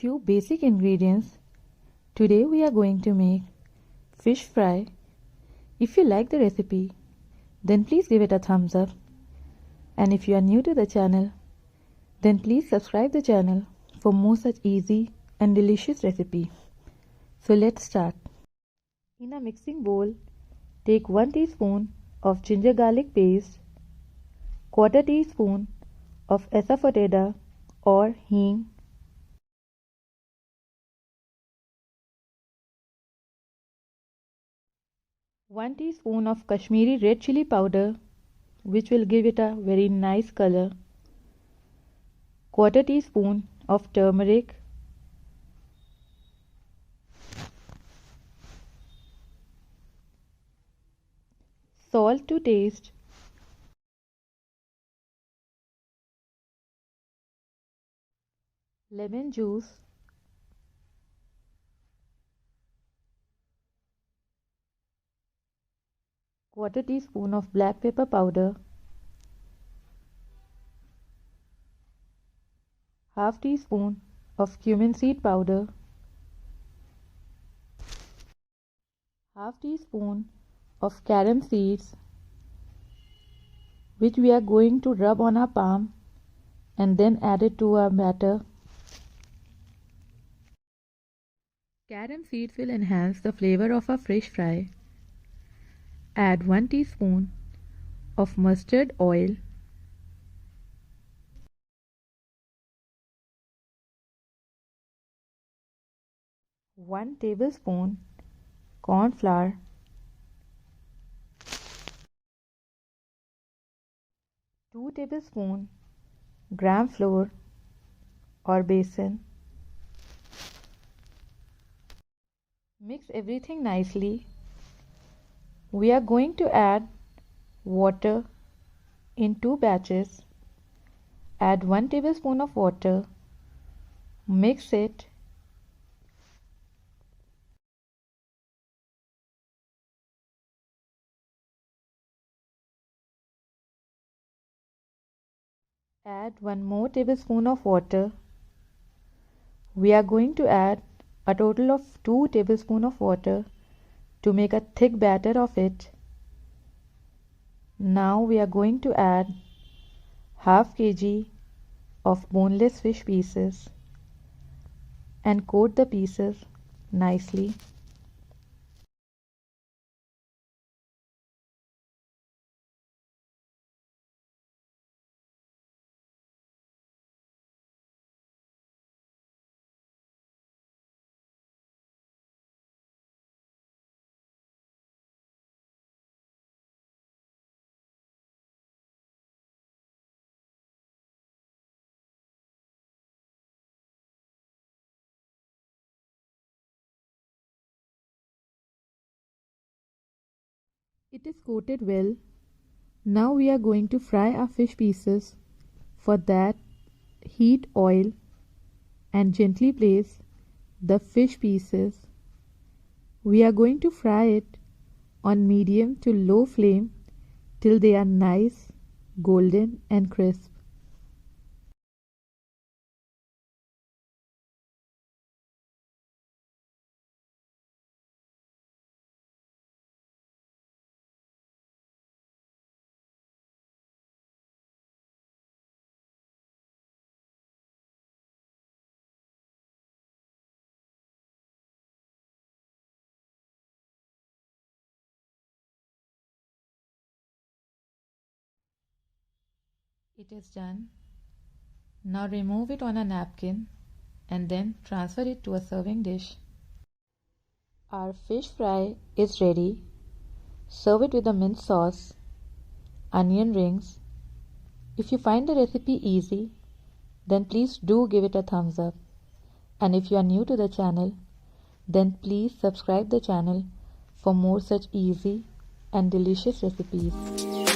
few basic ingredients. Today we are going to make fish fry. If you like the recipe, then please give it a thumbs up. And if you are new to the channel, then please subscribe the channel for more such easy and delicious recipe. So let's start. In a mixing bowl, take 1 teaspoon of ginger garlic paste, 1/4 teaspoon of asafoetida or hing, 1 teaspoon of Kashmiri red chili powder, which will give it a very nice color, 1/4 teaspoon of turmeric, salt to taste, lemon juice, quarter teaspoon of black pepper powder, half teaspoon of cumin seed powder, half teaspoon of carom seeds, which we are going to rub on our palm and then add it to our batter. Carom seeds will enhance the flavor of our fish fry. Add 1 teaspoon of mustard oil, one tablespoon corn flour, 2 tablespoon gram flour or besan. Mix everything nicely. We are going to add water in 2 batches. Add 1 tablespoon of water. Mix it. Add 1 more tablespoon of water. We are going to add a total of 2 tablespoons of water to make a thick batter of it. Now we are going to add half kg of boneless fish pieces and coat the pieces nicely. It is coated well. Now we are going to fry our fish pieces. For that, heat oil and gently place the fish pieces. We are going to fry it on medium to low flame till they are nice, golden and crisp. It is done. Now remove it on a napkin and then transfer it to a serving dish. Our fish fry is ready. Serve it with a mint sauce, onion rings. If you find the recipe easy, then please do give it a thumbs up. And if you are new to the channel, then please subscribe the channel for more such easy and delicious recipes.